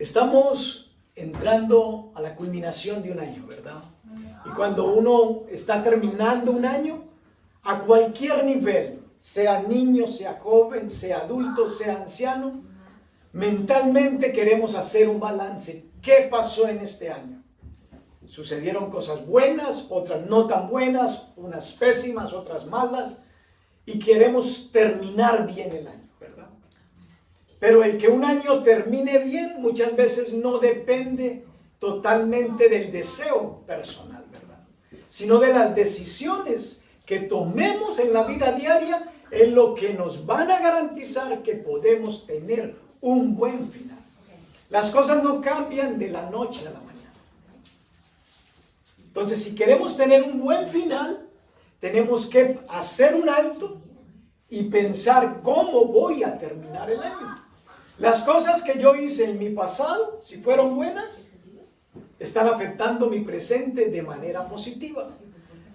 Estamos entrando a la culminación de un año, ¿verdad? Y cuando uno está terminando un año, a cualquier nivel, sea niño, sea joven, sea adulto, sea anciano, mentalmente queremos hacer un balance. ¿Qué pasó en este año? Sucedieron cosas buenas, otras no tan buenas, unas pésimas, otras malas, y queremos terminar bien el año, ¿verdad? Pero el que un año termine bien muchas veces no depende totalmente del deseo personal, ¿verdad? Sino de las decisiones que tomemos en la vida diaria, es lo que nos van a garantizar que podemos tener un buen final. Las cosas no cambian de la noche a la mañana. Entonces, si queremos tener un buen final, tenemos que hacer un alto y pensar cómo voy a terminar el año. Las cosas que yo hice en mi pasado, si fueron buenas, están afectando mi presente de manera positiva.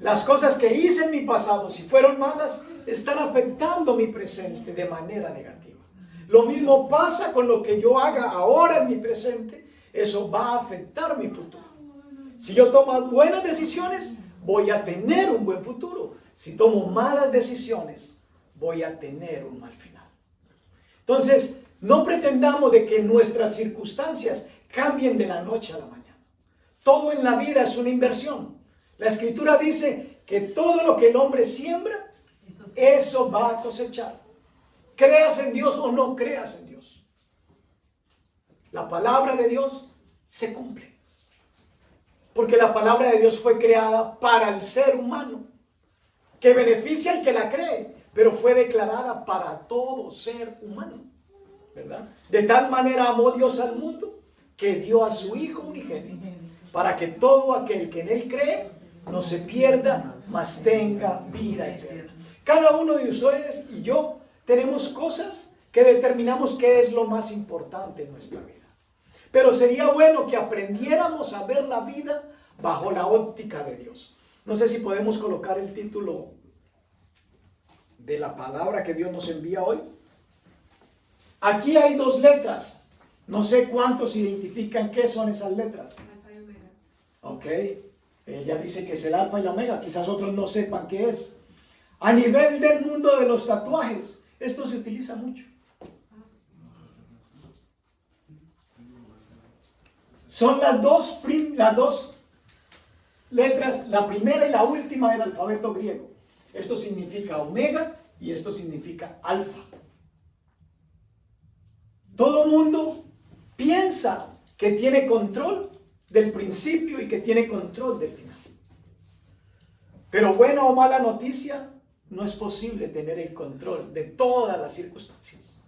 Las cosas que hice en mi pasado, si fueron malas, están afectando mi presente de manera negativa. Lo mismo pasa con lo que yo haga ahora en mi presente, eso va a afectar mi futuro. Si yo tomo buenas decisiones, voy a tener un buen futuro. Si tomo malas decisiones, voy a tener un mal final. Entonces, no pretendamos de que nuestras circunstancias cambien de la noche a la mañana. Todo en la vida es una inversión. La Escritura dice que todo lo que el hombre siembra, eso va a cosechar. Creas en Dios o no creas en Dios. La palabra de Dios se cumple. Porque la palabra de Dios fue creada para el ser humano, que beneficia al que la cree, pero fue declarada para todo ser humano, ¿verdad? De tal manera amó Dios al mundo que dio a su Hijo unigénito, para que todo aquel que en Él cree no se pierda, mas tenga vida eterna. Cada uno de ustedes y yo tenemos cosas que determinamos qué es lo más importante en nuestra vida. Pero sería bueno que aprendiéramos a ver la vida bajo la óptica de Dios. No sé si podemos colocar el título de la palabra que Dios nos envía hoy. Aquí hay dos letras. No sé cuántos identifican qué son esas letras. Alfa y omega. Ok. Ella dice que es el alfa y la omega. Quizás otros no sepan qué es. A nivel del mundo de los tatuajes, esto se utiliza mucho. Son las dos letras, la primera y la última del alfabeto griego. Esto significa omega y esto significa alfa. Todo el mundo piensa que tiene control del principio y que tiene control del final. Pero buena o mala noticia, no es posible tener el control de todas las circunstancias.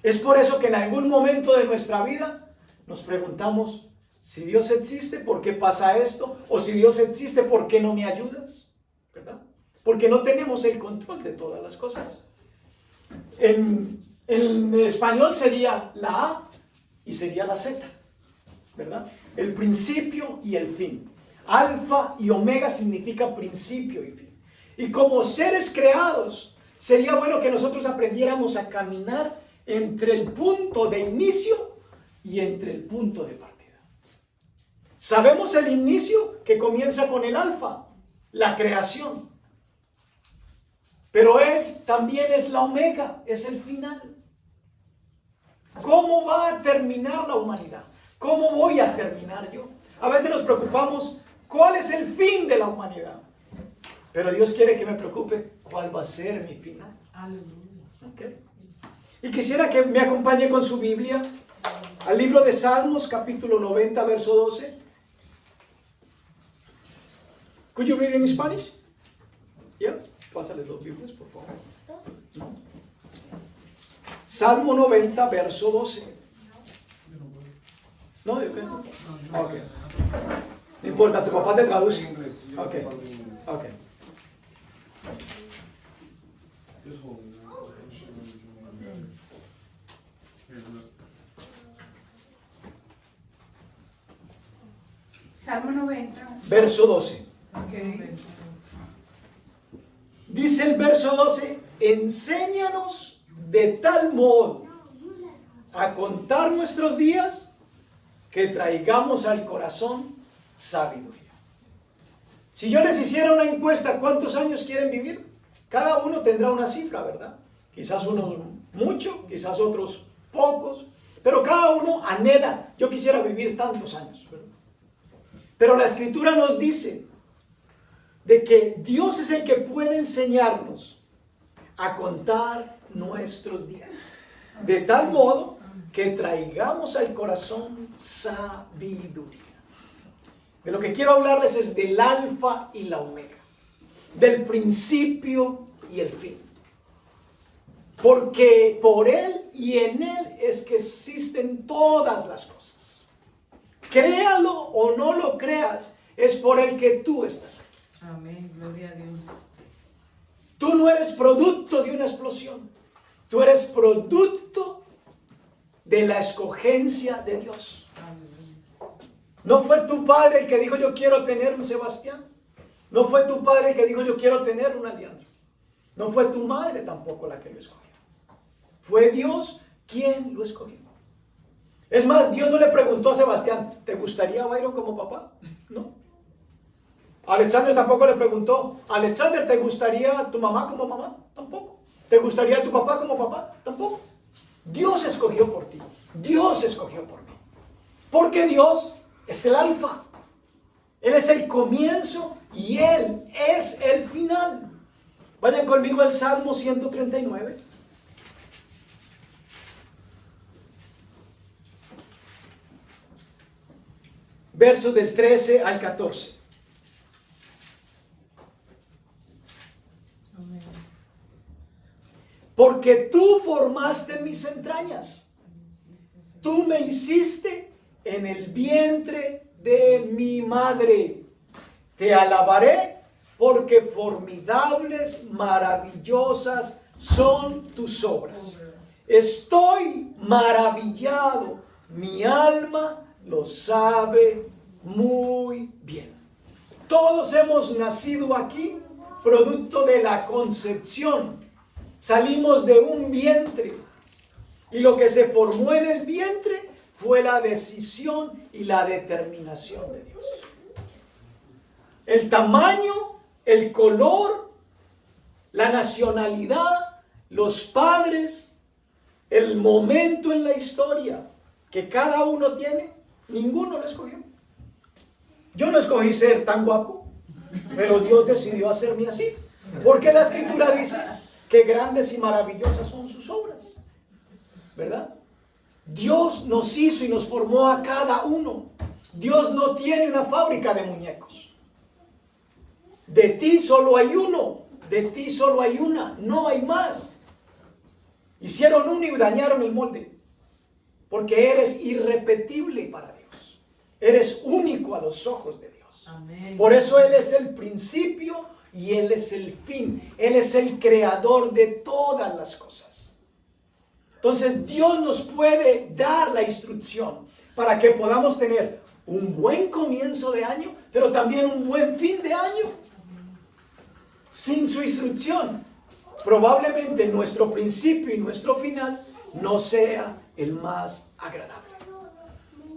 Es por eso que en algún momento de nuestra vida nos preguntamos, si Dios existe, ¿por qué pasa esto? O si Dios existe, ¿por qué no me ayudas? ¿Verdad? Porque no tenemos el control de todas las cosas. En español sería la A y sería la Z, ¿verdad? El principio y el fin. Alfa y omega significa principio y fin. Y como seres creados, sería bueno que nosotros aprendiéramos a caminar entre el punto de inicio y entre el punto de partida. Sabemos el inicio que comienza con el alfa, la creación. Pero él también es la omega, es el final. ¿Cómo va a terminar la humanidad? ¿Cómo voy a terminar yo? A veces nos preocupamos, ¿cuál es el fin de la humanidad? Pero Dios quiere que me preocupe, ¿cuál va a ser mi final? Aleluya. ¿Okay? Y quisiera que me acompañe con su Biblia al libro de Salmos, capítulo 90, verso 12. Could you read in Spanish? Yeah. Pásale dos Biblias, por favor. ¿No? Salmo 90, verso 12. No, yo creo. Ok. No importa, tu papá te traduce. Ok. Ok. Salmo 90. Verso 12. Okay. Dice el verso 12, enséñanos de tal modo a contar nuestros días, que traigamos al corazón sabiduría. Si yo les hiciera una encuesta, ¿cuántos años quieren vivir? Cada uno tendrá una cifra, ¿verdad? Quizás unos mucho, quizás otros pocos, pero cada uno anhela, yo quisiera vivir tantos años, ¿verdad? Pero la Escritura nos dice de que Dios es el que puede enseñarnos a contar nuestros días, de tal modo que traigamos al corazón sabiduría. De lo que quiero hablarles es del alfa y la omega, del principio y el fin. Porque por Él y en Él es que existen todas las cosas. Créalo o no lo creas, es por Él que tú estás aquí. Amén, gloria a Dios. Tú no eres producto de una explosión. Tú eres producto de la escogencia de Dios. Amén. No fue tu padre el que dijo yo quiero tener un Sebastián. No fue tu padre el que dijo yo quiero tener un Leandro. No fue tu madre tampoco la que lo escogió. Fue Dios quien lo escogió. Es más, Dios no le preguntó a Sebastián, ¿te gustaría Byron como papá? No. Alexander tampoco le preguntó, Alexander, ¿te gustaría tu mamá como mamá? Tampoco. ¿Te gustaría tu papá como papá? Tampoco. Dios escogió por ti. Dios escogió por mí. Porque Dios es el alfa. Él es el comienzo y Él es el final. Vayan conmigo al Salmo 139. Versos del 13 al 14. Amén. Porque tú formaste mis entrañas. Tú me hiciste en el vientre de mi madre. Te alabaré porque formidables, maravillosas son tus obras. Estoy maravillado. Mi alma lo sabe muy bien. Todos hemos nacido aquí producto de la concepción. Salimos de un vientre y lo que se formó en el vientre fue la decisión y la determinación de Dios. El tamaño, el color, la nacionalidad, los padres, el momento en la historia que cada uno tiene, ninguno lo escogió. Yo no escogí ser tan guapo, pero Dios decidió hacerme así, porque la Escritura dice que grandes y maravillosas son sus obras, ¿verdad? Dios nos hizo y nos formó a cada uno. Dios no tiene una fábrica de muñecos. De ti solo hay uno, de ti solo hay una, no hay más. Hicieron uno y dañaron el molde, porque eres irrepetible para Dios. Eres único a los ojos de Dios. Amén. Por eso Él es el principio y Él es el fin. Él es el creador de todas las cosas. Entonces Dios nos puede dar la instrucción para que podamos tener un buen comienzo de año, pero también un buen fin de año. Sin su instrucción, probablemente nuestro principio y nuestro final no sea el más agradable.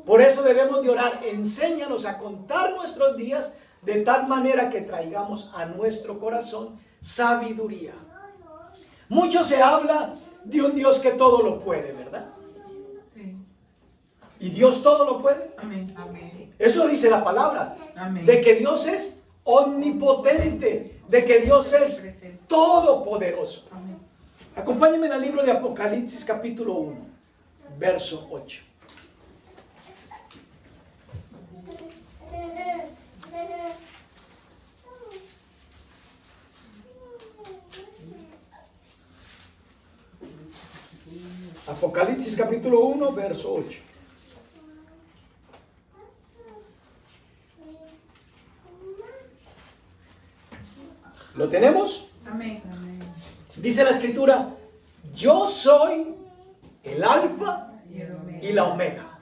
Por eso debemos de orar, enséñanos a contar nuestros días de tal manera que traigamos a nuestro corazón sabiduría. Mucho se habla de un Dios que todo lo puede, ¿verdad? Sí. ¿Y Dios todo lo puede? Amén. Amén. Eso dice la palabra, Amén. de que Dios es omnipotente, de que Dios es todopoderoso. Amén. Acompáñenme al libro de Apocalipsis capítulo 1, verso 8. Apocalipsis capítulo 1, verso 8. ¿Lo tenemos? Amén. Amén. Dice la Escritura, yo soy el alfa Y el omega. y la omega,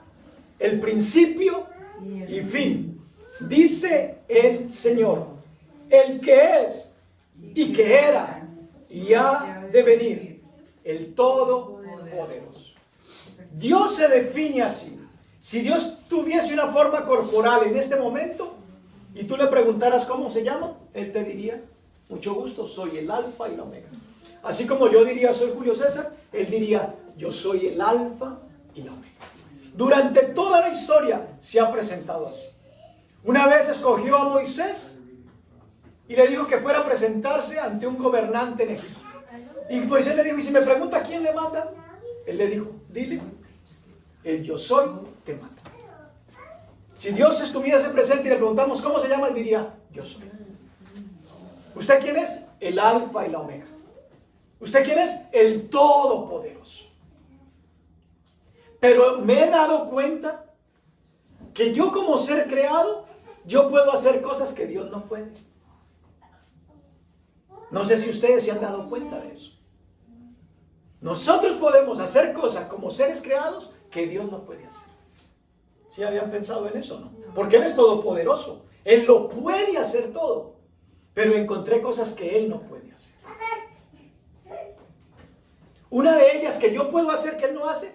el principio y fin, dice el Señor, el que es y que era y ha de venir, el Todopoderoso. Dios se define así. Si Dios tuviese una forma corporal en este momento y tú le preguntaras cómo se llama, Él te diría, mucho gusto, soy el alfa y la omega. Así como yo diría, soy Julio César, Él diría, yo soy el alfa y la omega. Durante toda la historia se ha presentado así. Una vez escogió a Moisés y le dijo que fuera a presentarse ante un gobernante en Egipto. Y Moisés le dijo, y si me pregunta quién le manda, él le dijo, dile, el yo soy te manda. Si Dios estuviese presente y le preguntamos cómo se llama, él diría, yo soy. ¿Usted quién es? El alfa y la omega. ¿Usted quién es? El todopoderoso. Pero me he dado cuenta que yo como ser creado, yo puedo hacer cosas que Dios no puede. No sé si ustedes se han dado cuenta de eso. Nosotros podemos hacer cosas como seres creados que Dios no puede hacer. ¿Sí habían pensado en eso, no? Porque Él es todopoderoso. Él lo puede hacer todo. Pero encontré cosas que Él no puede hacer. Una de ellas que yo puedo hacer que Él no hace,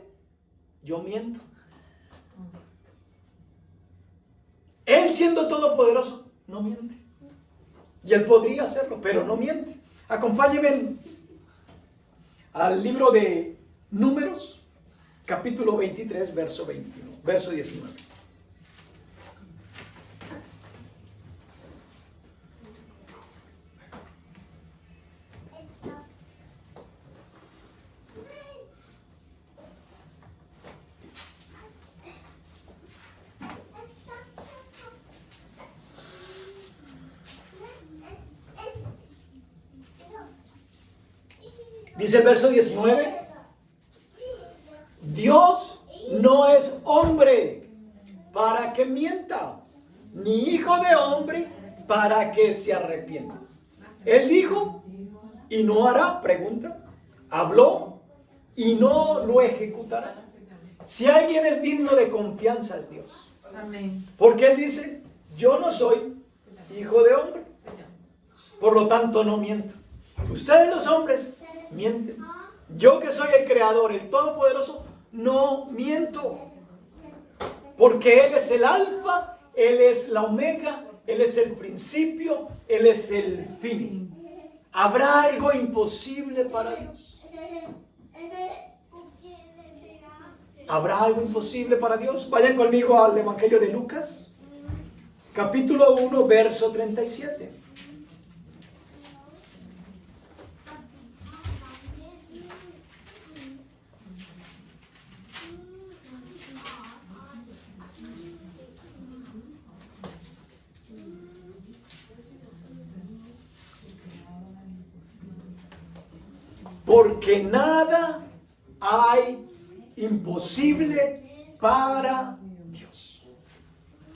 yo miento. Él siendo todopoderoso, no miente. Y Él podría hacerlo, pero no miente. Acompáñenme al libro de Números, capítulo 23, verso 19. Dice el verso 19, Dios no es hombre para que mienta, ni hijo de hombre para que se arrepienta. Él dijo y no hará, pregunta. Habló y no lo ejecutará. Si alguien es digno de confianza es Dios. Amén. Porque Él dice, yo no soy hijo de hombre. Por lo tanto no miento. Ustedes los hombres mienten. Yo que soy el creador, el todopoderoso, no miento. Porque Él es el alfa, Él es la omega, Él es el principio, Él es el fin. ¿Habrá algo imposible para Dios? ¿Habrá algo imposible para Dios? Vayan conmigo al Evangelio de Lucas, capítulo 1, verso 37. Porque nada hay imposible para Dios.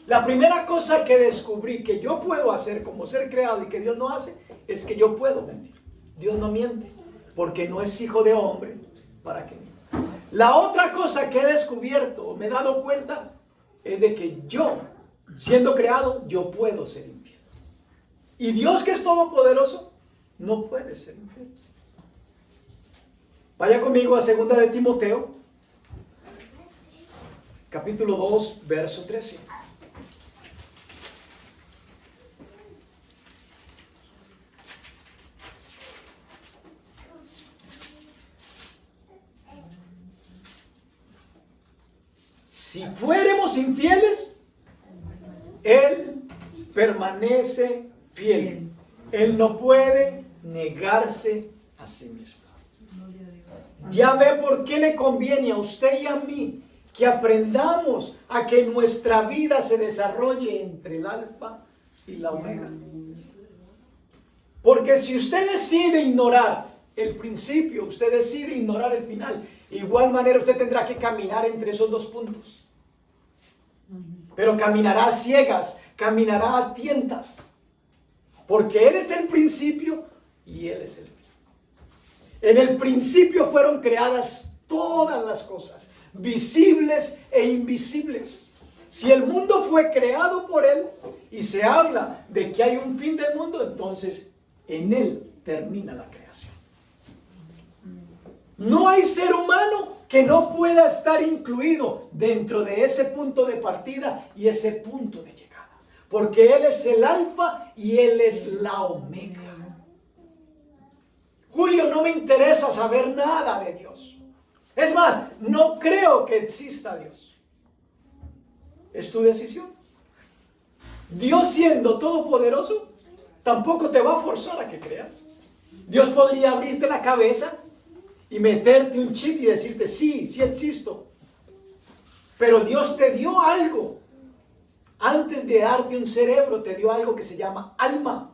La primera cosa que descubrí que yo puedo hacer como ser creado y que Dios no hace, es que yo puedo mentir. Dios no miente, porque no es hijo de hombre para que mienta. La otra cosa que he descubierto, me he dado cuenta, es de que yo, siendo creado, yo puedo ser infiel. Y Dios, que es todopoderoso, no puede ser infiel. Vaya conmigo a 2 de Timoteo, capítulo 2, verso 13. Si fuéramos infieles, Él permanece fiel. Él no puede negarse a sí mismo. Ya ve por qué le conviene a usted y a mí que aprendamos a que nuestra vida se desarrolle entre el alfa y la omega. Porque si usted decide ignorar el principio, usted decide ignorar el final, igual manera usted tendrá que caminar entre esos dos puntos. Pero caminará a ciegas, caminará a tientas. Porque Él es el principio y Él es el fin. En el principio fueron creadas todas las cosas, visibles e invisibles. Si el mundo fue creado por Él y se habla de que hay un fin del mundo, entonces en Él termina la creación. No hay ser humano que no pueda estar incluido dentro de ese punto de partida y ese punto de llegada. Porque Él es el alfa y Él es la omega. Julio, no me interesa saber nada de Dios. Es más, no creo que exista Dios. Es tu decisión. Dios, siendo todopoderoso, tampoco te va a forzar a que creas. Dios podría abrirte la cabeza y meterte un chip y decirte, sí, sí existo. Pero Dios te dio algo. Antes de darte un cerebro, te dio algo que se llama alma.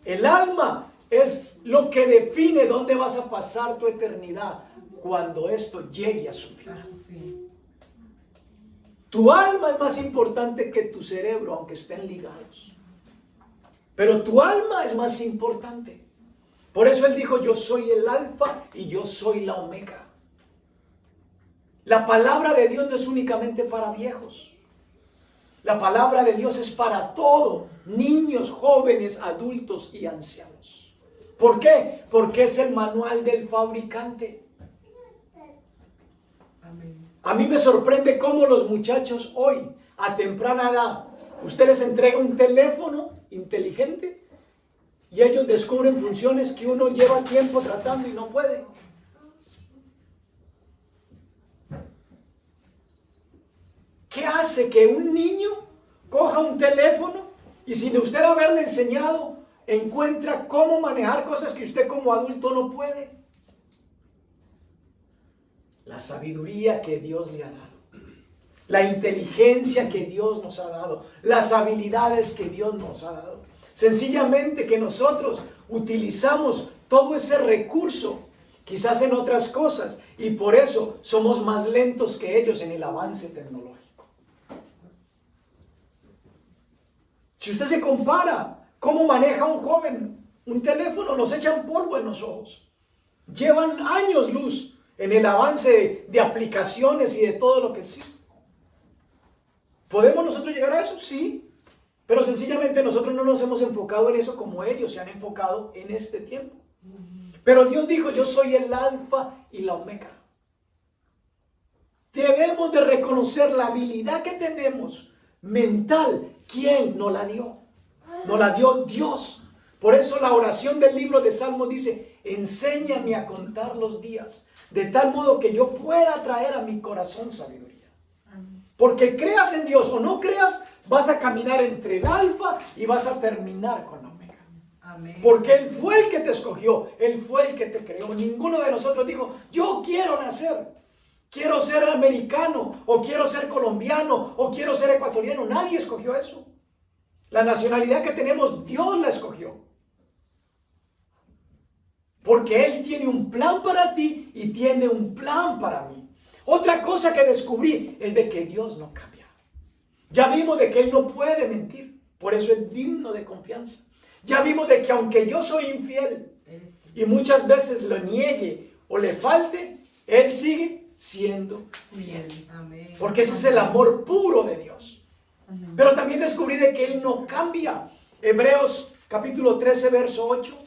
El alma es lo que define dónde vas a pasar tu eternidad cuando esto llegue a su fin. Tu alma es más importante que tu cerebro, aunque estén ligados. Pero tu alma es más importante. Por eso Él dijo, yo soy el alfa y yo soy la omega. La palabra de Dios no es únicamente para viejos. La palabra de Dios es para todo, niños, jóvenes, adultos y ancianos. ¿Por qué? Porque es el manual del fabricante. Amén. A mí me sorprende cómo los muchachos hoy, a temprana edad, usted les entrega un teléfono inteligente y ellos descubren funciones que uno lleva tiempo tratando y no puede. ¿Qué hace que un niño coja un teléfono y sin usted haberle enseñado, encuentra cómo manejar cosas que usted como adulto no puede? La sabiduría que Dios le ha dado, la inteligencia que Dios nos ha dado, las habilidades que Dios nos ha dado. Sencillamente que nosotros utilizamos todo ese recurso, quizás en otras cosas, y por eso somos más lentos que ellos en el avance tecnológico. Si usted se compara cómo maneja un joven un teléfono, nos echan polvo en los ojos. Llevan años luz en el avance de aplicaciones y de todo lo que existe. ¿Podemos nosotros llegar a eso? Sí. Pero sencillamente nosotros no nos hemos enfocado en eso como ellos se han enfocado en este tiempo. Pero Dios dijo, yo soy el alfa y la omega. Debemos de reconocer la habilidad que tenemos mental. ¿Quién nos la dio? Nos la dio Dios. Por eso la oración del libro de Salmos dice, enséñame a contar los días, de tal modo que yo pueda traer a mi corazón sabiduría. Porque creas en Dios o no creas, vas a caminar entre el alfa y vas a terminar con la omega. Amén. Porque Él fue el que te escogió, Él fue el que te creó. Ninguno de nosotros dijo, yo quiero nacer, quiero ser americano, o quiero ser colombiano, o quiero ser ecuatoriano. Nadie escogió eso. La nacionalidad que tenemos, Dios la escogió. Porque Él tiene un plan para ti y tiene un plan para mí. Otra cosa que descubrí es de que Dios no cambia. Ya vimos de que Él no puede mentir. Por eso es digno de confianza. Ya vimos de que aunque yo soy infiel y muchas veces lo niegue o le falte, Él sigue siendo fiel. Amén. Porque ese es el amor puro de Dios. Amén. Pero también descubrí de que Él no cambia. Hebreos capítulo 13, verso 8.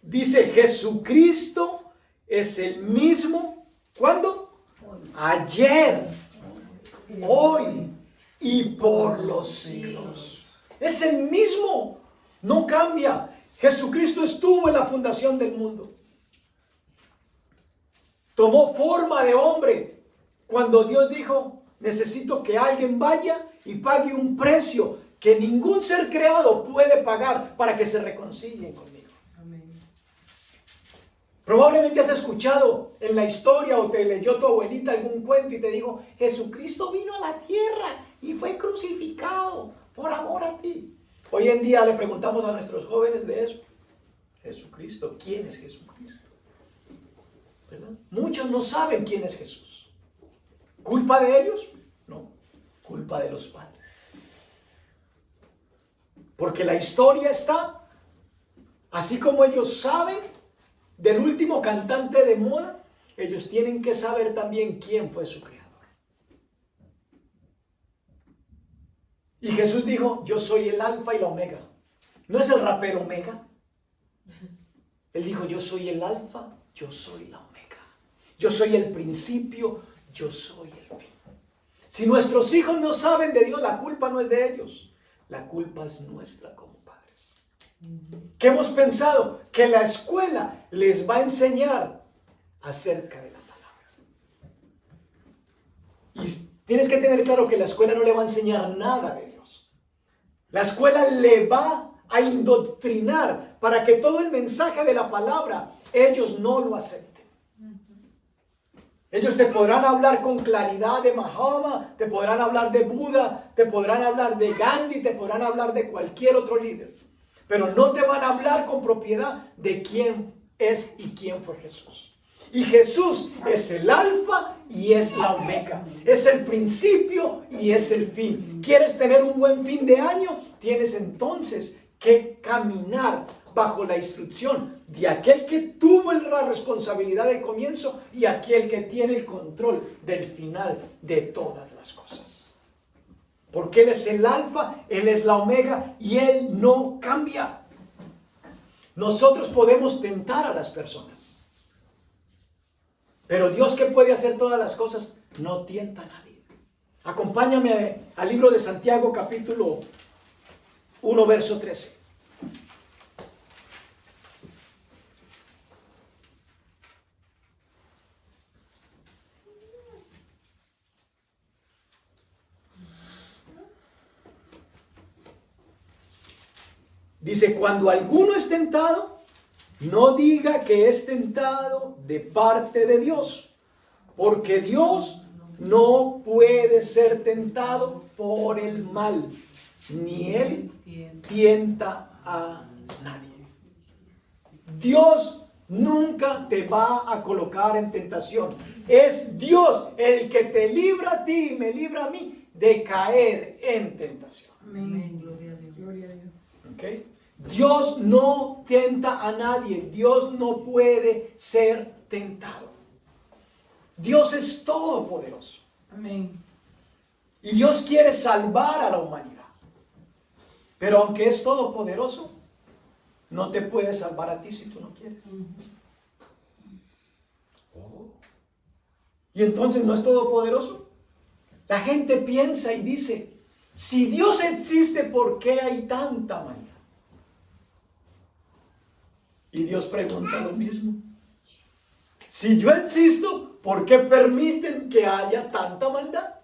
Dice, Jesucristo es el mismo, ¿cuándo? Ayer, hoy y por los siglos. Es el mismo, no cambia. Jesucristo estuvo en la fundación del mundo. Tomó forma de hombre cuando Dios dijo, necesito que alguien vaya y pague un precio que ningún ser creado puede pagar para que se reconcilien conmigo. Probablemente has escuchado en la historia o te leyó tu abuelita algún cuento y te dijo, Jesucristo vino a la tierra y fue crucificado por amor a ti. Hoy en día le preguntamos a nuestros jóvenes de eso. Jesucristo, ¿quién es Jesucristo? ¿Verdad? Muchos no saben quién es Jesús. ¿Culpa de ellos? No, culpa de los padres. Porque la historia está, así como ellos saben del último cantante de moda, ellos tienen que saber también quién fue su creador. Y Jesús dijo, yo soy el alfa y la omega. ¿No es el rapero Omega? Él dijo, yo soy el alfa, yo soy la omega. Yo soy el principio, yo soy el fin. Si nuestros hijos no saben de Dios, la culpa no es de ellos. La culpa es nuestra como padres. ¿Qué hemos pensado? Que la escuela les va a enseñar acerca de la palabra. Y tienes que tener claro que la escuela no le va a enseñar nada de Dios. La escuela le va a indoctrinar para que todo el mensaje de la palabra ellos no lo acepten. Ellos te podrán hablar con claridad de Mahoma, te podrán hablar de Buda, te podrán hablar de Gandhi, te podrán hablar de cualquier otro líder. Pero no te van a hablar con propiedad de quién es y quién fue Jesús. Y Jesús es el alfa y es la omega. Es el principio y es el fin. ¿Quieres tener un buen fin de año? Tienes entonces que caminar bajo la instrucción de aquel que tuvo la responsabilidad del comienzo y aquel que tiene el control del final de todas las cosas. Porque Él es el alfa, Él es la omega y Él no cambia. Nosotros podemos tentar a las personas, pero Dios, que puede hacer todas las cosas, no tienta a nadie. Acompáñame al libro de Santiago, capítulo 1, verso 13. Dice, cuando alguno es tentado, no diga que es tentado de parte de Dios, porque Dios no puede ser tentado por el mal, ni Él tienta a nadie. Dios nunca te va a colocar en tentación. Es Dios el que te libra a ti y me libra a mí de caer en tentación. Amén. Gloria a Dios. Gloria a Dios. ¿Okay? Dios no tenta a nadie. Dios no puede ser tentado. Dios es todopoderoso. Amén. Y Dios quiere salvar a la humanidad. Pero aunque es todopoderoso, no te puede salvar a ti si tú no quieres. ¿Y entonces no es todopoderoso? La gente piensa y dice, si Dios existe, ¿por qué hay tanta maldad? Y Dios pregunta lo mismo. Si yo existo, ¿por qué permiten que haya tanta maldad?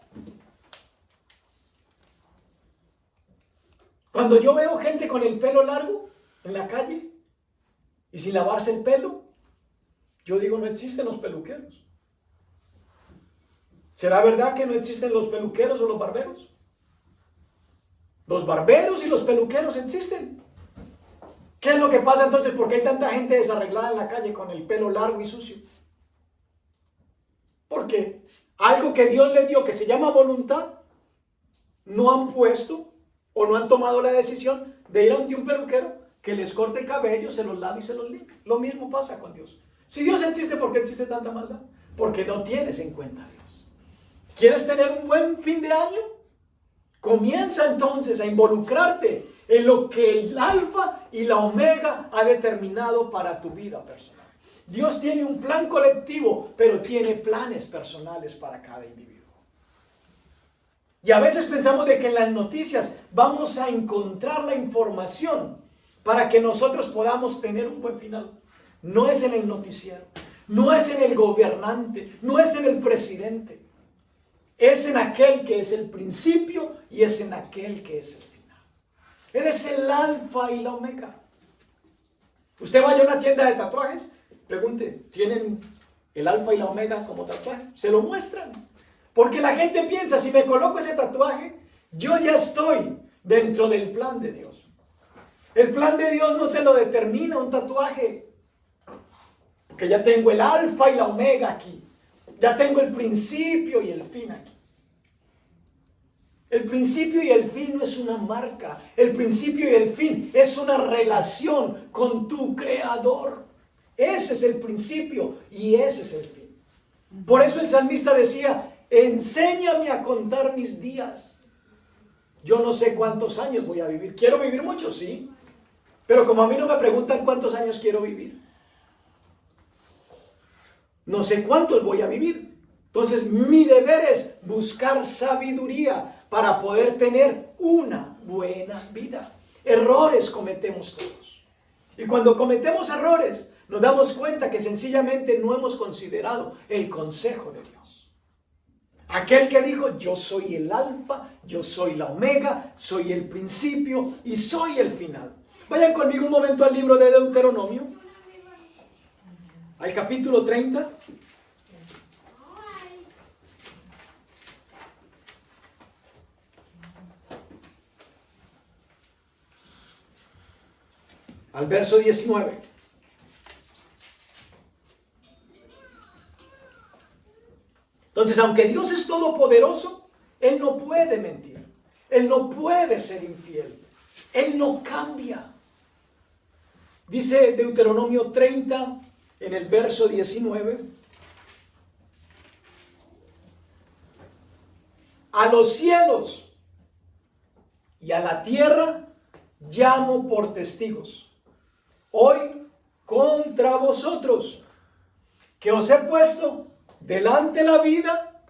Cuando yo veo gente con el pelo largo en la calle y sin lavarse el pelo, yo digo, no existen los peluqueros. ¿Será verdad que no existen los peluqueros o los barberos? Los barberos y los peluqueros existen. ¿Qué es lo que pasa entonces? ¿Por qué hay tanta gente desarreglada en la calle con el pelo largo y sucio? Porque algo que Dios le dio que se llama voluntad, no han puesto o no han tomado la decisión de ir a un peluquero que les corte el cabello, se los lave y se los limpie. Lo mismo pasa con Dios. Si Dios existe, ¿por qué existe tanta maldad? Porque no tienes en cuenta a Dios. ¿Quieres tener un buen fin de año? Comienza entonces a involucrarte en lo que el alfa y la omega ha determinado para tu vida personal. Dios tiene un plan colectivo, pero tiene planes personales para cada individuo. Y a veces pensamos de que en las noticias vamos a encontrar la información para que nosotros podamos tener un buen final. No es en el noticiero, no es en el gobernante, no es en el presidente. Es en aquel que es el principio y es en aquel que es el final. Él es el alfa y la omega. Usted vaya a una tienda de tatuajes, pregunte, ¿tienen el alfa y la omega como tatuaje? Se lo muestran. Porque la gente piensa, si me coloco ese tatuaje, yo ya estoy dentro del plan de Dios. El plan de Dios no te lo determina un tatuaje. Porque ya tengo el alfa y la omega aquí. Ya tengo el principio y el fin aquí. El principio y el fin no es una marca. El principio y el fin es una relación con tu Creador. Ese es el principio y ese es el fin. Por eso el salmista decía, enséñame a contar mis días. Yo no sé cuántos años voy a vivir. Quiero vivir mucho, sí. Pero como a mí no me preguntan cuántos años quiero vivir, no sé cuántos voy a vivir. Entonces mi deber es buscar sabiduría para poder tener una buena vida. Errores cometemos todos. Y cuando cometemos errores, nos damos cuenta que sencillamente no hemos considerado el consejo de Dios. Aquel que dijo, yo soy el alfa, yo soy la omega, soy el principio y soy el final. Vayan conmigo un momento al libro de Deuteronomio, al capítulo 30. Al verso 19. Entonces, aunque Dios es todopoderoso, Él no puede mentir. Él no puede ser infiel. Él no cambia. Dice Deuteronomio 30 en el verso 19. A los cielos y a la tierra llamo por testigos hoy contra vosotros, que os he puesto delante la vida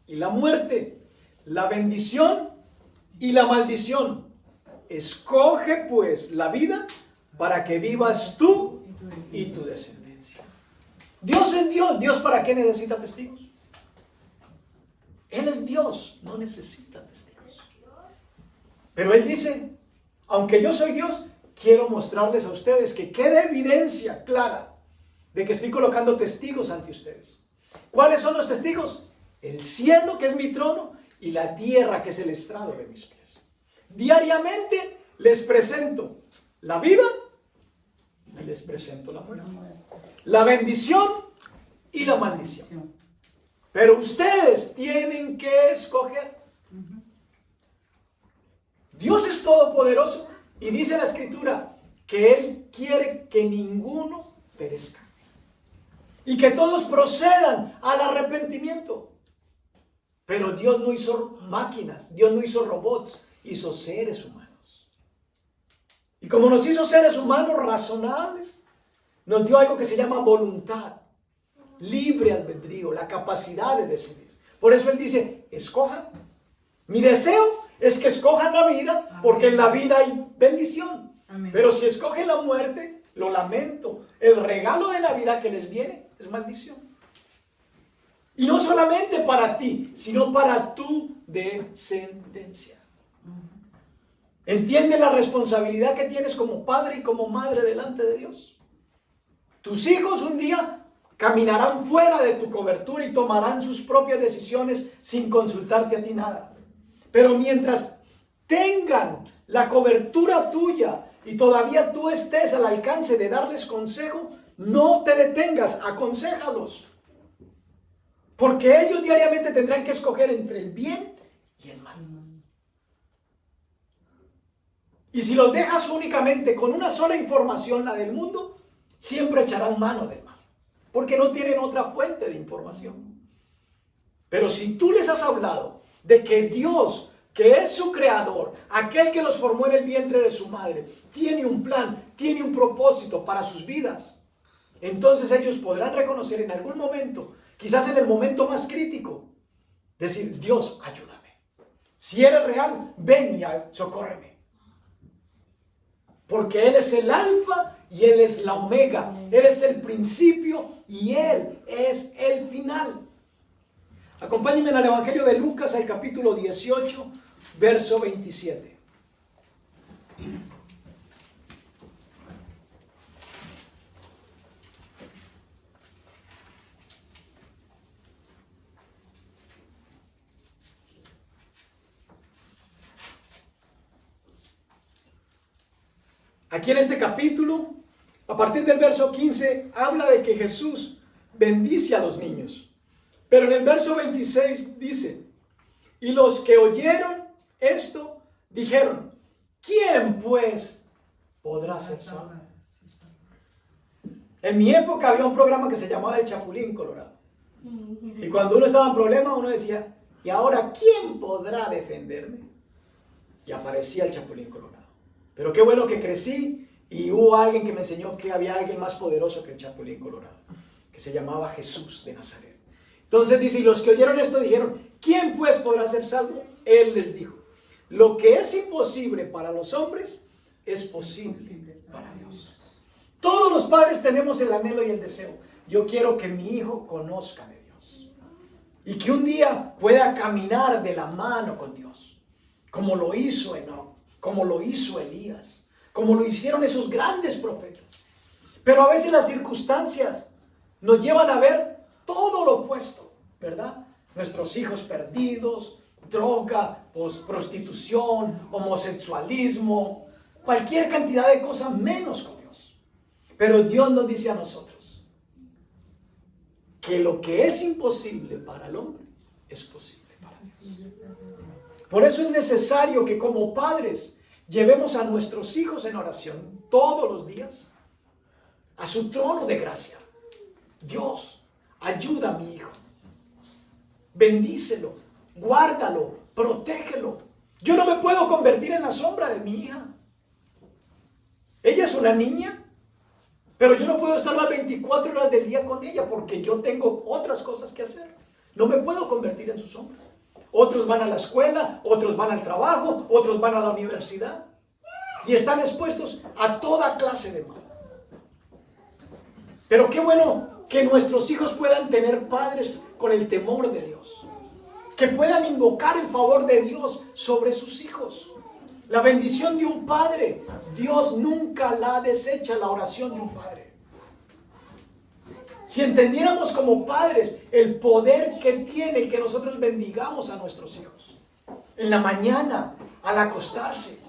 y la muerte, la bendición y la maldición. Escoge pues la vida para que vivas tú y tu descendencia. Dios es Dios. ¿Dios para qué necesita testigos? Él es Dios, no necesita testigos. Pero Él dice, aunque yo soy Dios, quiero mostrarles a ustedes que quede evidencia clara de que estoy colocando testigos ante ustedes. ¿Cuáles son los testigos? El cielo, que es mi trono, y la tierra, que es el estrado de mis pies. Diariamente les presento la vida y les presento la muerte, la bendición y la maldición. Pero ustedes tienen que escoger. Dios es todopoderoso y dice la Escritura que Él quiere que ninguno perezca y que todos procedan al arrepentimiento. Pero Dios no hizo máquinas, Dios no hizo robots, hizo seres humanos. Y como nos hizo seres humanos razonables, nos dio algo que se llama voluntad, libre albedrío, la capacidad de decidir. Por eso Él dice, escojan. Mi deseo es que escojan la vida, porque en la vida hay bendición. Amén. Pero si escogen la muerte, lo lamento. El regalo de Navidad que les viene es maldición. Y no solamente para ti, sino para tu descendencia. ¿Entiende la responsabilidad que tienes como padre y como madre delante de Dios? Tus hijos un día caminarán fuera de tu cobertura y tomarán sus propias decisiones sin consultarte a ti nada. Pero mientras tengan la cobertura tuya y todavía tú estés al alcance de darles consejo, no te detengas, aconséjalos. Porque ellos diariamente tendrán que escoger entre el bien y el mal. Y si los dejas únicamente con una sola información, la del mundo, siempre echarán mano del mal, porque no tienen otra fuente de información. Pero si tú les has hablado de que Dios, que es su creador, aquel que los formó en el vientre de su madre, tiene un plan, tiene un propósito para sus vidas, entonces ellos podrán reconocer en algún momento, quizás en el momento más crítico, decir, Dios, ayúdame. Si eres real, ven y socórreme. Porque Él es el alfa y Él es la omega. Él es el principio y Él es el final. Acompáñenme al Evangelio de Lucas, al capítulo 18, verso 27. Aquí en este capítulo, a partir del verso 15, habla de que Jesús bendice a los niños. Pero en el verso 26 dice, y los que oyeron esto dijeron, ¿quién pues podrá ser salvo? En mi época había un programa que se llamaba El Chapulín Colorado. Y cuando uno estaba en problema, uno decía, ¿y ahora quién podrá defenderme? y aparecía el Chapulín Colorado. Pero qué bueno que crecí y hubo alguien que me enseñó que había alguien más poderoso que el Chapulín Colorado, que se llamaba Jesús de Nazaret. Entonces dice, y los que oyeron esto dijeron, ¿quién pues podrá ser salvo? Él les dijo, lo que es imposible para los hombres es posible para Dios. Todos los padres tenemos el anhelo y el deseo. Yo quiero que mi hijo conozca de Dios y que un día pueda caminar de la mano con Dios, como lo hizo Enoc, como lo hizo Elías, como lo hicieron esos grandes profetas. Pero a veces las circunstancias nos llevan a ver todo lo opuesto, ¿verdad? Nuestros hijos perdidos, droga, prostitución, homosexualismo, cualquier cantidad de cosas menos con Dios. Pero Dios nos dice a nosotros que lo que es imposible para el hombre es posible para Dios. Por eso es necesario que como padres llevemos a nuestros hijos en oración todos los días a su trono de gracia. Dios, ayuda a mi hijo, bendícelo, guárdalo, protégelo. Yo no me puedo convertir en la sombra de mi hija. Ella es una niña, pero yo no puedo estar las 24 horas del día con ella porque yo tengo otras cosas que hacer. No me puedo convertir en su sombra. Otros van a la escuela, otros van al trabajo, otros van a la universidad y están expuestos a toda clase de mal. Pero qué bueno que nuestros hijos puedan tener padres con el temor de Dios, que puedan invocar el favor de Dios sobre sus hijos. La bendición de un padre, Dios nunca la desecha, la oración de un padre. Si entendiéramos como padres el poder que tiene que nosotros bendigamos a nuestros hijos, en la mañana, al acostarse.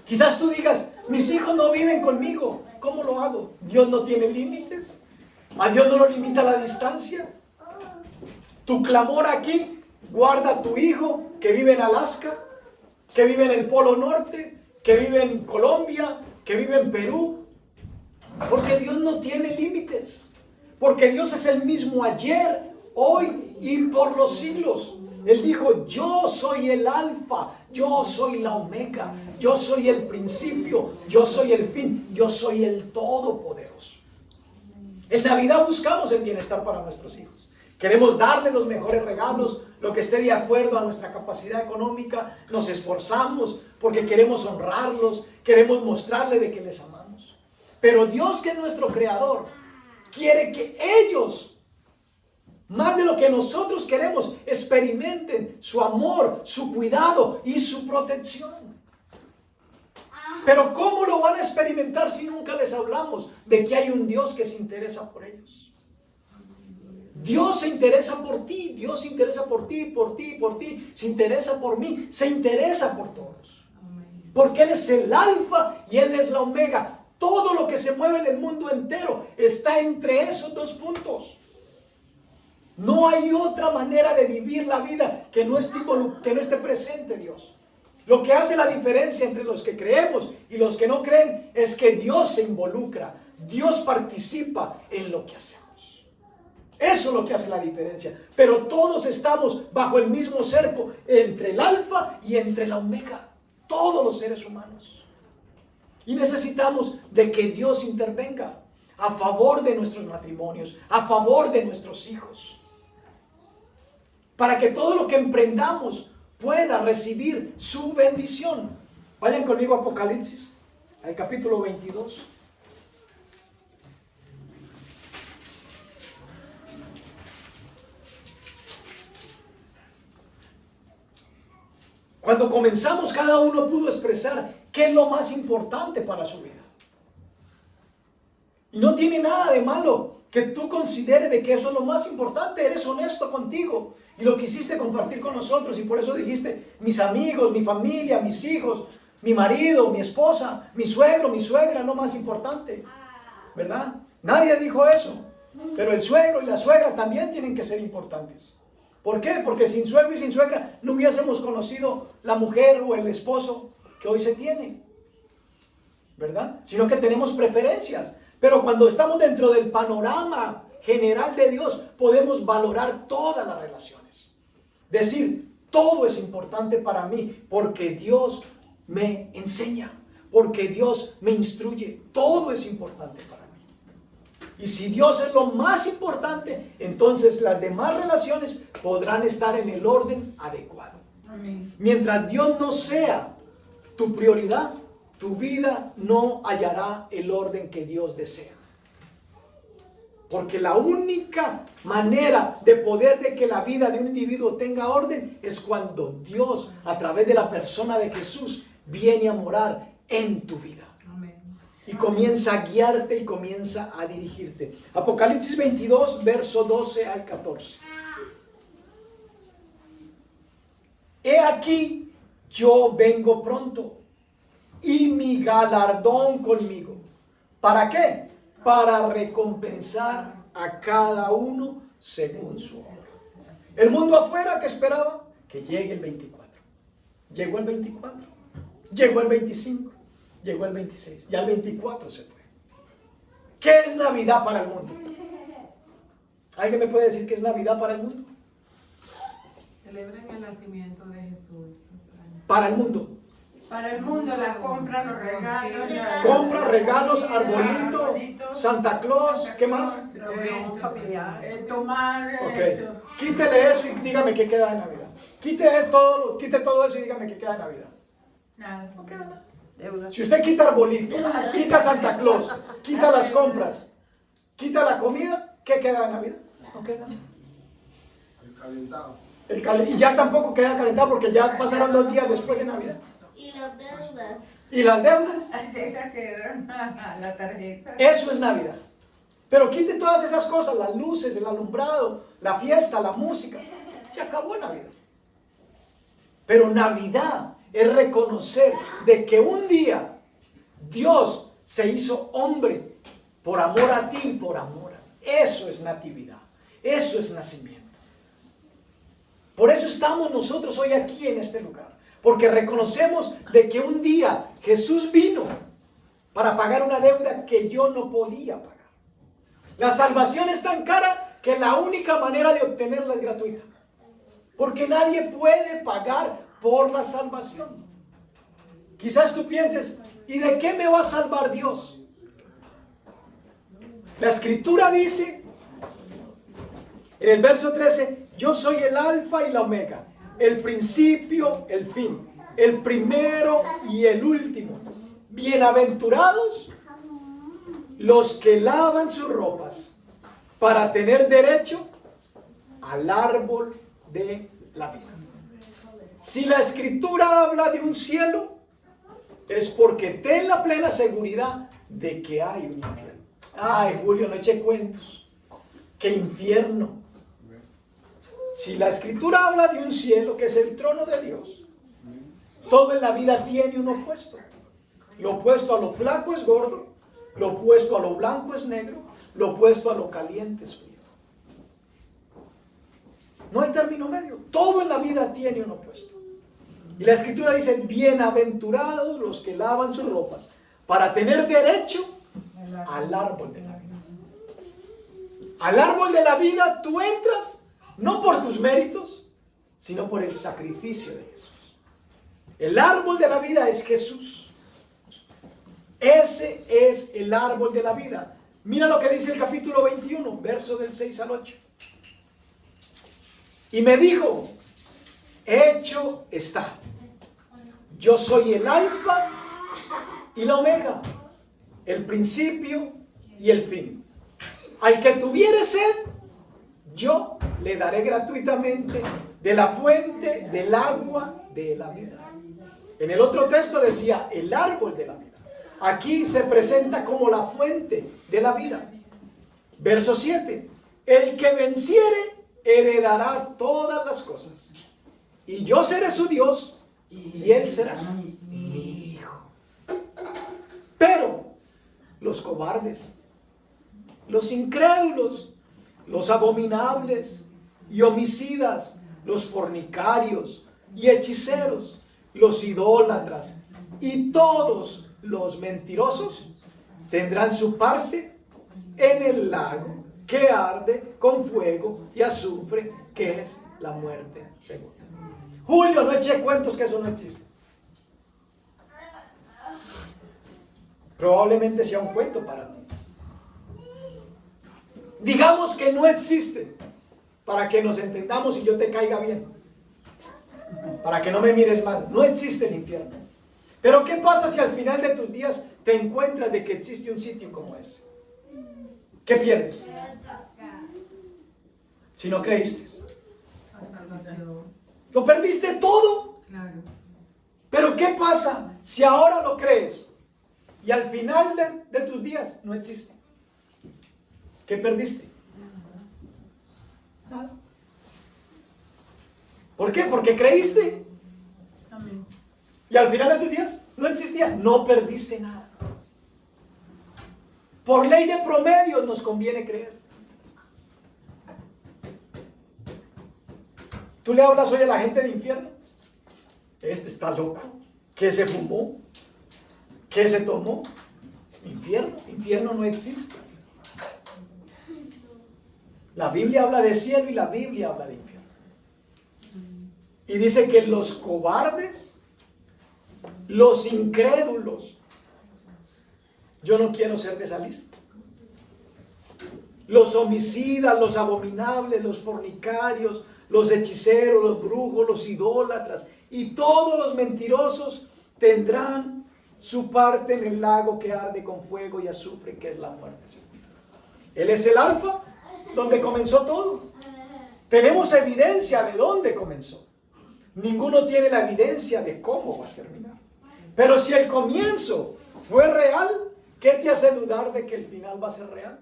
Quizás tú digas, mis hijos no viven conmigo, ¿cómo lo hago? Dios no tiene límites, a Dios no lo limita la distancia. Tu clamor aquí, guarda a tu hijo que vive en Alaska, que vive en el Polo Norte, que vive en Colombia, que vive en Perú, porque Dios no tiene límites, porque Dios es el mismo ayer, hoy y por los siglos. Él dijo, yo soy el alfa, yo soy la omega, yo soy el principio, yo soy el fin, yo soy el todopoderoso. En Navidad buscamos el bienestar para nuestros hijos. Queremos darle los mejores regalos, lo que esté de acuerdo a nuestra capacidad económica. Nos esforzamos porque queremos honrarlos, queremos mostrarle de que les amamos. Pero Dios, que es nuestro creador, quiere que ellos, más de lo que nosotros queremos, experimenten su amor, su cuidado y su protección. Pero ¿cómo lo van a experimentar si nunca les hablamos de que hay un Dios que se interesa por ellos? Dios se interesa por ti, Dios se interesa por ti, por ti, por ti, se interesa por mí, se interesa por todos. Porque Él es el alfa y Él es la omega. Todo lo que se mueve en el mundo entero está entre esos dos puntos. No hay otra manera de vivir la vida que no esté presente Dios. Lo que hace la diferencia entre los que creemos y los que no creen es que Dios se involucra, Dios participa en lo que hacemos. Eso es lo que hace la diferencia. Pero todos estamos bajo el mismo cerco, entre el alfa y entre la omega. Todos los seres humanos. Y necesitamos de que Dios intervenga a favor de nuestros matrimonios, a favor de nuestros hijos. Para que todo lo que emprendamos pueda recibir su bendición. Vayan conmigo a Apocalipsis, al capítulo 22. Cuando comenzamos, cada uno pudo expresar qué es lo más importante para su vida. Y no tiene nada de malo que tú consideres de que eso es lo más importante. Eres honesto contigo y lo quisiste compartir con nosotros, y por eso dijiste, mis amigos, mi familia, mis hijos, mi marido, mi esposa, mi suegro, mi suegra, es lo más importante, ¿verdad? Nadie dijo eso, pero el suegro y la suegra también tienen que ser importantes. ¿Por qué? Porque sin suegro y sin suegra no hubiésemos conocido la mujer o el esposo que hoy se tiene, ¿verdad? Sino que tenemos preferencias. Pero cuando estamos dentro del panorama general de Dios, podemos valorar todas las relaciones. Decir, Todo es importante para mí porque Dios me enseña, porque Dios me instruye. Todo es importante para mí. Y si Dios es lo más importante, entonces las demás relaciones podrán estar en el orden adecuado. Amén. Mientras Dios no sea tu prioridad, tu vida no hallará el orden que Dios desea. Porque la única manera de poder de que la vida de un individuo tenga orden es cuando Dios, a través de la persona de Jesús, viene a morar en tu vida. Amén. Y comienza a guiarte y comienza a dirigirte. Apocalipsis 22, verso 12 al 14. He aquí, yo vengo pronto, y mi galardón conmigo. ¿Para qué? Para recompensar a cada uno según su obra. El mundo afuera, que esperaba que llegue el 24. Llegó el 24. Llegó el 25. Llegó el 26. Ya el 24 se fue. ¿Qué es Navidad para el mundo? ¿Alguien me puede decir qué es Navidad para el mundo? Celebran el nacimiento de Jesús. Para el mundo. Para el mundo, la compra, los regalos. Compra, regalos, arbolito, Santa Claus, ¿qué más? Reunión familiar. Tomar. Ok. Quítele eso y dígame qué queda de Navidad. Quite todo eso y dígame qué queda de Navidad. Nada. No queda nada. Deuda. Si usted quita arbolito, quita Santa Claus, quita las compras, quita la comida, ¿qué queda de Navidad? No queda nada. El calentado. Y ya tampoco queda calentado porque ya pasaron 2 días después de Navidad. Y las deudas. ¿Y las deudas? Esa quedaron, la tarjeta. Eso es Navidad. Pero quite todas esas cosas, las luces, el alumbrado, la fiesta, la música. Se acabó Navidad. Pero Navidad es reconocer de que un día Dios se hizo hombre por amor a ti y por amor a mí. Eso es natividad. Eso es nacimiento. Por eso estamos nosotros hoy aquí en este lugar. Porque reconocemos de que un día Jesús vino para pagar una deuda que yo no podía pagar. La salvación es tan cara que la única manera de obtenerla es gratuita. Porque nadie puede pagar por la salvación. Quizás tú pienses, ¿y de qué me va a salvar Dios? La Escritura dice, en el verso 13, yo soy el alfa y la omega, el principio, el fin, el primero y el último. Bienaventurados los que lavan sus ropas para tener derecho al árbol de la vida. Si la Escritura habla de un cielo, es porque ten la plena seguridad de que hay un infierno. Ay, Julio, no eche cuentos. ¡Qué infierno! Si la Escritura habla de un cielo, que es el trono de Dios, todo en la vida tiene un opuesto. Lo opuesto a lo flaco es gordo, lo opuesto a lo blanco es negro, lo opuesto a lo caliente es frío. No hay término medio. Todo en la vida tiene un opuesto. Y la Escritura dice, bienaventurados los que lavan sus ropas para tener derecho al árbol de la vida. Al árbol de la vida tú entras no por tus méritos, sino por el sacrificio de Jesús. El árbol de la vida es Jesús. Ese es el árbol de la vida. Mira lo que dice el capítulo 21, verso del 6 al 8. Y me dijo, hecho está. Yo soy el alfa y la omega, el principio y el fin. Al que tuviere sed, yo le daré gratuitamente de la fuente del agua de la vida. En el otro texto decía el árbol de la vida. Aquí se presenta como la fuente de la vida. Verso 7. El que venciere heredará todas las cosas. Y yo seré su Dios y él será mi hijo. Pero los cobardes, los incrédulos, los abominables y homicidas, los fornicarios y hechiceros, los idólatras y todos los mentirosos tendrán su parte en el lago que arde con fuego y azufre, que es la muerte segunda. Julio, no eché cuentos que eso no existe. Probablemente sea un cuento para ti. Digamos que no existe, para que nos entendamos y yo te caiga bien. Para que no me mires mal. No existe el infierno. Pero ¿qué pasa si al final de tus días te encuentras de que existe un sitio como ese? ¿Qué pierdes? Si no creíste. La salvación. Lo perdiste todo. Claro. Pero ¿qué pasa si ahora lo crees y al final de tus días no existe? ¿Qué perdiste? Nada. ¿Por qué? Porque creíste. Amén. Y al final de tus días no existía. No perdiste nada. Por ley de promedios nos conviene creer. Tú le hablas hoy a la gente de infierno. Este está loco. ¿Qué se fumó? ¿Qué se tomó? Infierno. Infierno no existe. La Biblia habla de cielo y la Biblia habla de infierno. Y dice que los cobardes, los incrédulos, yo no quiero ser de esa lista. Los homicidas, los abominables, los fornicarios, los hechiceros, los brujos, los idólatras y todos los mentirosos tendrán su parte en el lago que arde con fuego y azufre, que es la muerte segunda. Él es el alfa, donde comenzó todo. Tenemos evidencia de dónde comenzó. Ninguno tiene la evidencia de cómo va a terminar. Pero si el comienzo fue real, ¿qué te hace dudar de que el final va a ser real?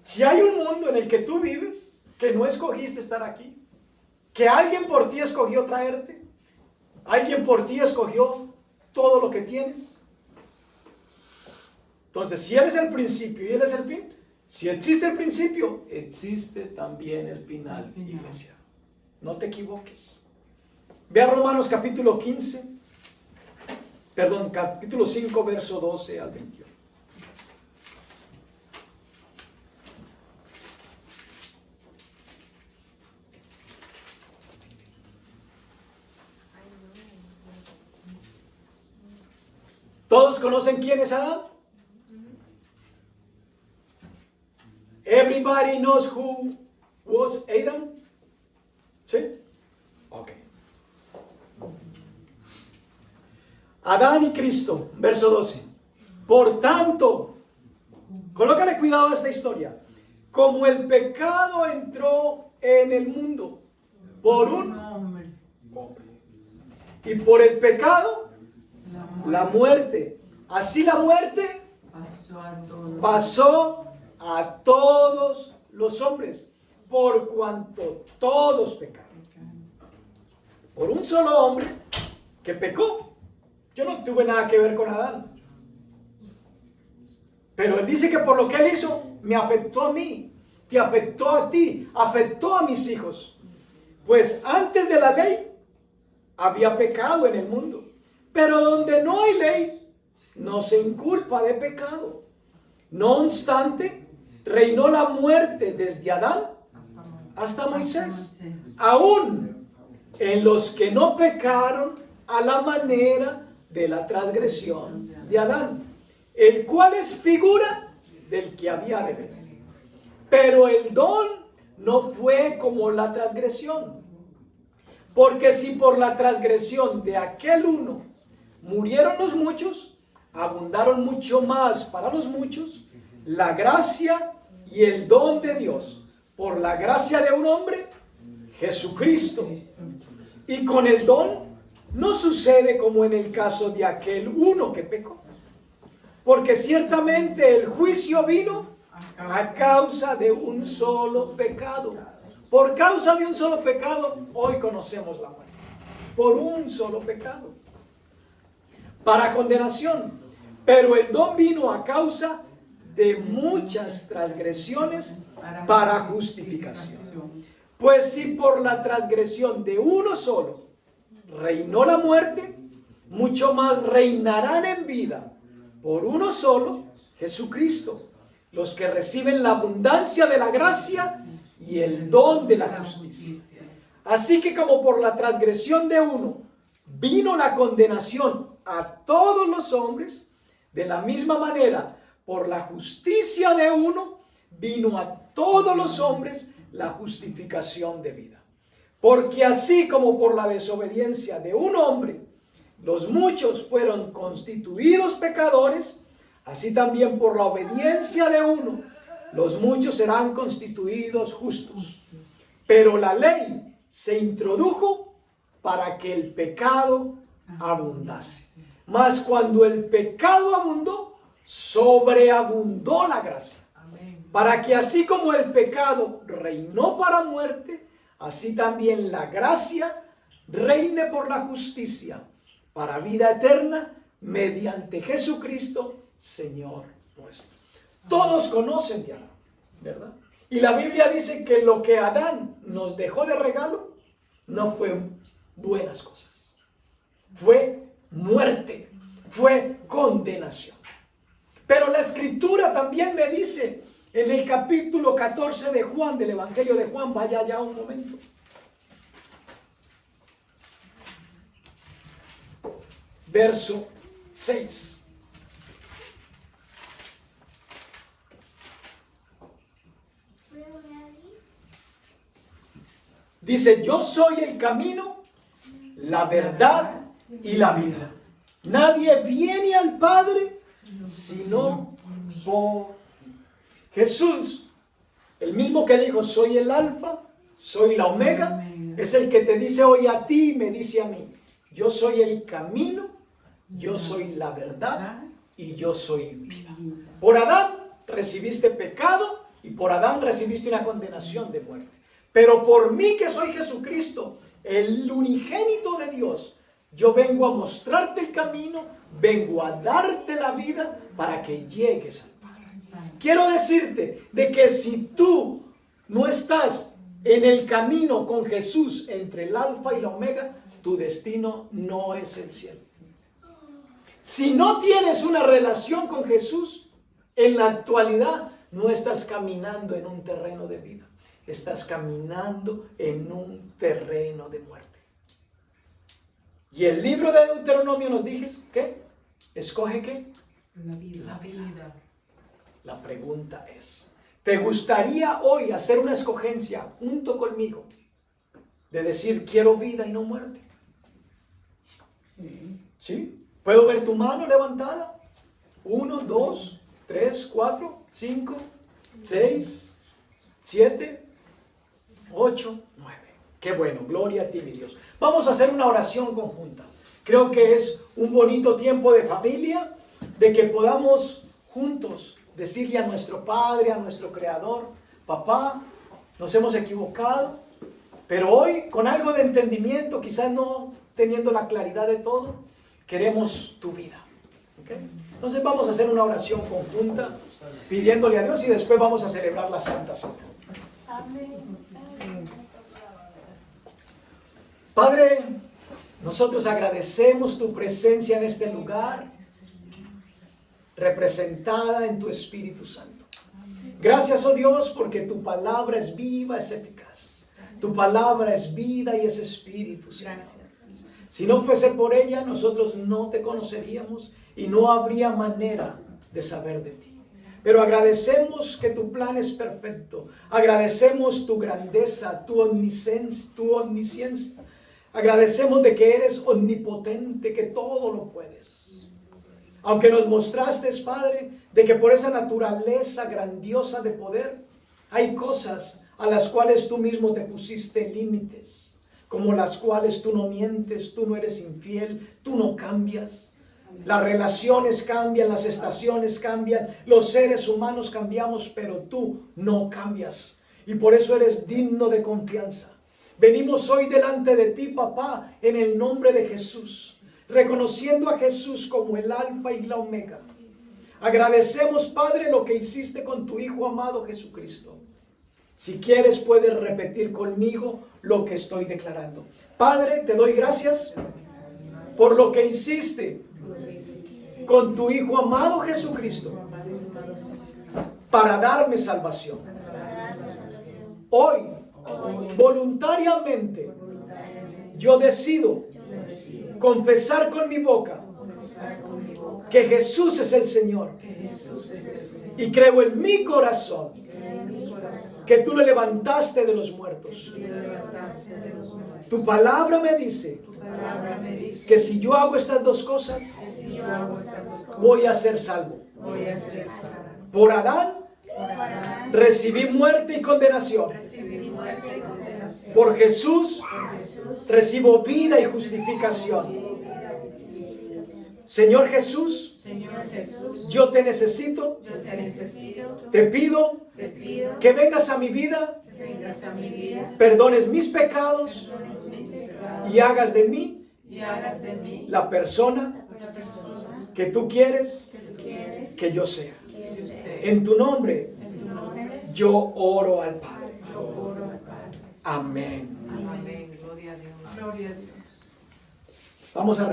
Si hay un mundo en el que tú vives, que no escogiste estar aquí, que alguien por ti escogió traerte, alguien por ti escogió todo lo que tienes. Entonces, si Él es el principio y Él es el fin, si existe el principio, existe también el final, iglesia. No te equivoques. Ve a Romanos capítulo 5, verso 12 al 21. ¿Todos conocen quién es Adán? Everybody knows who was Adam? ¿Sí? Ok. Adán y Cristo, verso 12. Por tanto, colócale cuidado a esta historia. Como el pecado entró en el mundo por un hombre, y por el pecado la muerte. Así la muerte pasó a todos los hombres, por cuanto todos pecaron. Por un solo hombre que pecó. Yo no tuve nada que ver con Adán. Pero él dice que por lo que él hizo, me afectó a mí, te afectó a ti, afectó a mis hijos. Pues antes de la ley, había pecado en el mundo. Pero donde no hay ley, no se inculpa de pecado. No obstante, reinó la muerte desde Adán hasta Moisés. Aún en los que no pecaron a la manera de la transgresión de Adán, el cual es figura del que había de venir. Pero el don no fue como la transgresión. Porque si por la transgresión de aquel uno murieron los muchos, abundaron mucho más para los muchos la gracia y el don de Dios por la gracia de un hombre, Jesucristo. Y con el don no sucede como en el caso de aquel uno que pecó. Porque ciertamente el juicio vino a causa de un solo pecado. Por causa de un solo pecado, hoy conocemos la muerte. Por un solo pecado. Para condenación. Pero el don vino a causa de muchas transgresiones para justificación. Pues si por la transgresión de uno solo reinó la muerte, mucho más reinarán en vida por uno solo, Jesucristo, los que reciben la abundancia de la gracia y el don de la justicia. Así que como por la transgresión de uno vino la condenación a todos los hombres, de la misma manera, por la justicia de uno vino a todos los hombres la justificación de vida. Porque así como por la desobediencia de un hombre, los muchos fueron constituidos pecadores, así también por la obediencia de uno, los muchos serán constituidos justos. Pero la ley se introdujo para que el pecado abundase. Mas cuando el pecado abundó, sobreabundó la gracia. Para que así como el pecado reinó para muerte, así también la gracia reine por la justicia para vida eterna mediante Jesucristo, Señor nuestro. Todos conocen de Adán, ¿verdad? Y la Biblia dice que lo que Adán nos dejó de regalo no fue buenas cosas. Fue muerte, fue condenación. Pero la Escritura también me dice en el capítulo 14 de Juan, del Evangelio de Juan, vaya allá un momento. Verso 6. Dice, yo soy el camino, la verdad y la vida. Nadie viene al Padre sino por Jesús. El mismo que dijo, soy el alfa, soy la omega, es el que te dice hoy a ti y me dice a mí. Yo soy el camino, yo soy la verdad y yo soy vida. Por Adán recibiste pecado y por Adán recibiste una condenación de muerte. Pero por mí que soy Jesucristo, el unigénito de Dios, yo vengo a mostrarte el camino, vengo a darte la vida para que llegues al Padre. Quiero decirte de que si tú no estás en el camino con Jesús entre el alfa y la omega, tu destino no es el cielo. Si no tienes una relación con Jesús, en la actualidad no estás caminando en un terreno de vida. Estás caminando en un terreno de muerte. Y el libro de Deuteronomio nos dice, ¿qué? ¿Escoge qué? La vida. La vida. La pregunta es, ¿te gustaría hoy hacer una escogencia junto conmigo de decir quiero vida y no muerte? ¿Sí? ¿Puedo ver tu mano levantada? 1, 2, 3, 4, 5, 6, 7, 8, 9. Qué bueno, gloria a ti, mi Dios. Vamos a hacer una oración conjunta. Creo que es un bonito tiempo de familia, de que podamos juntos decirle a nuestro Padre, a nuestro Creador, papá, nos hemos equivocado, pero hoy con algo de entendimiento, quizás no teniendo la claridad de todo, queremos tu vida. ¿Okay? Entonces vamos a hacer una oración conjunta, pidiéndole a Dios y después vamos a celebrar la Santa Cena. Padre, nosotros agradecemos tu presencia en este lugar, representada en tu Espíritu Santo. Gracias, oh Dios, porque tu palabra es viva, es eficaz. Tu palabra es vida y es espíritu, Señor. Si no fuese por ella, nosotros no te conoceríamos y no habría manera de saber de ti. Pero agradecemos que tu plan es perfecto. Agradecemos tu grandeza, tu omnisciencia. Agradecemos de que eres omnipotente, que todo lo puedes. Aunque nos mostraste, Padre, de que por esa naturaleza grandiosa de poder, hay cosas a las cuales tú mismo te pusiste límites, como las cuales tú no mientes, tú no eres infiel, tú no cambias. Las relaciones cambian, las estaciones cambian, los seres humanos cambiamos, pero tú no cambias. Y por eso eres digno de confianza. Venimos hoy delante de ti, papá, en el nombre de Jesús, reconociendo a Jesús como el alfa y la omega. Agradecemos, Padre, lo que hiciste con tu Hijo amado Jesucristo. Si quieres, puedes repetir conmigo lo que estoy declarando. Padre, te doy gracias por lo que hiciste con tu Hijo amado Jesucristo para darme salvación. Hoy voluntariamente, yo decido confesar con mi boca que Jesús es el Señor y creo en mi corazón que tú le levantaste de los muertos. Tu palabra me dice que si yo hago estas dos cosas, voy a ser salvo. Por Adán recibí muerte y condenación. Por Jesús recibo vida y justificación. Señor Jesús, yo te necesito. Te pido que vengas a mi vida, perdones mis pecados y hagas de mí la persona que tú quieres que yo sea. En tu nombre yo oro al Padre. Amén. Gloria a Dios. Vamos a